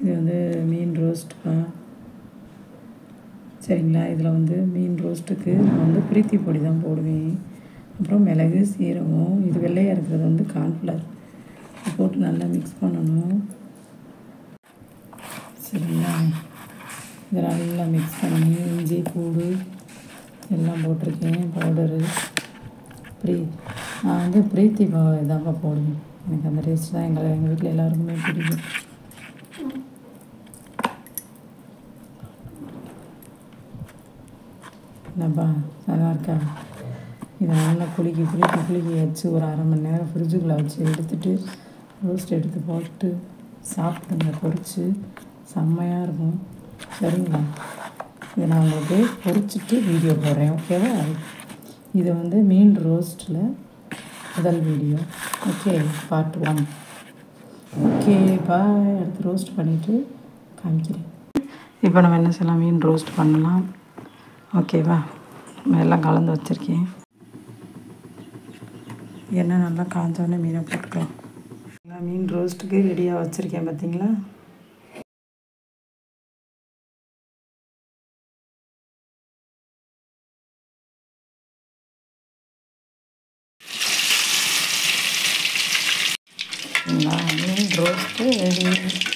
இது வந்து மீன் ரோஸ்ட்டுப்பா. சரிங்களா? இதில் வந்து மீன் ரோஸ்ட்டுக்கு நான் வந்து பிரீத்தி பொடி தான் போடுவேன். அப்புறம் மிளகு, சீரகம், இது வெள்ளையாக இருக்கிறது வந்து கார்ன்ஃப்ளவர் போட்டு நல்லா மிக்ஸ் பண்ணணும். சரிங்களா? இதை நல்லா மிக்ஸ் பண்ணி இஞ்சி, பூண்டு எல்லாம் போட்டிருக்கேன் பவுடரு. நான் வந்து பிரீத்தி இதாப்பா போடுவேன். எனக்கு அந்த டேஸ்ட் தான் எங்கள் வீட்டில் எல்லாருக்குமே பிடிக்கும். என்னப்பா நல்லா இருக்கா? இதை நல்லா குலுக்கி வச்சு ஒரு 1/2 மணி நேரம் ஃப்ரிட்ஜுக்குள்ளே வச்சு எடுத்துகிட்டு ரோஸ்ட் எடுத்து போட்டு சாப்பிடுங்க. பொரிச்சு செம்மையாக இருக்கும். சரிங்களா? இதை நான் உங்களுக்கு பொரிச்சிட்டு வீடியோ போடுறேன். ஓகேவா? இது வந்து மீன் ரோஸ்ட்டில் முதல் video. Okay, part 1. Okay bye. அடுத்து ரோஸ்ட் பண்ணிவிட்டு காமிக்கிறேன். இப்போ நம்ம என்ன செய்யலாம்? மீன் ரோஸ்ட் பண்ணலாம். ஓகேவா? எல்லாம் கலந்து வச்சுருக்கேன். எண்ணெய் நல்லா காஞ்சோடனே மீனை போட்டுக்கலாம். மீன் ரோஸ்ட்டுக்கு ரெடியாக வச்சுருக்கேன் பார்த்தீங்களா? மீன் ரோஸ்ட்டு ரெடி.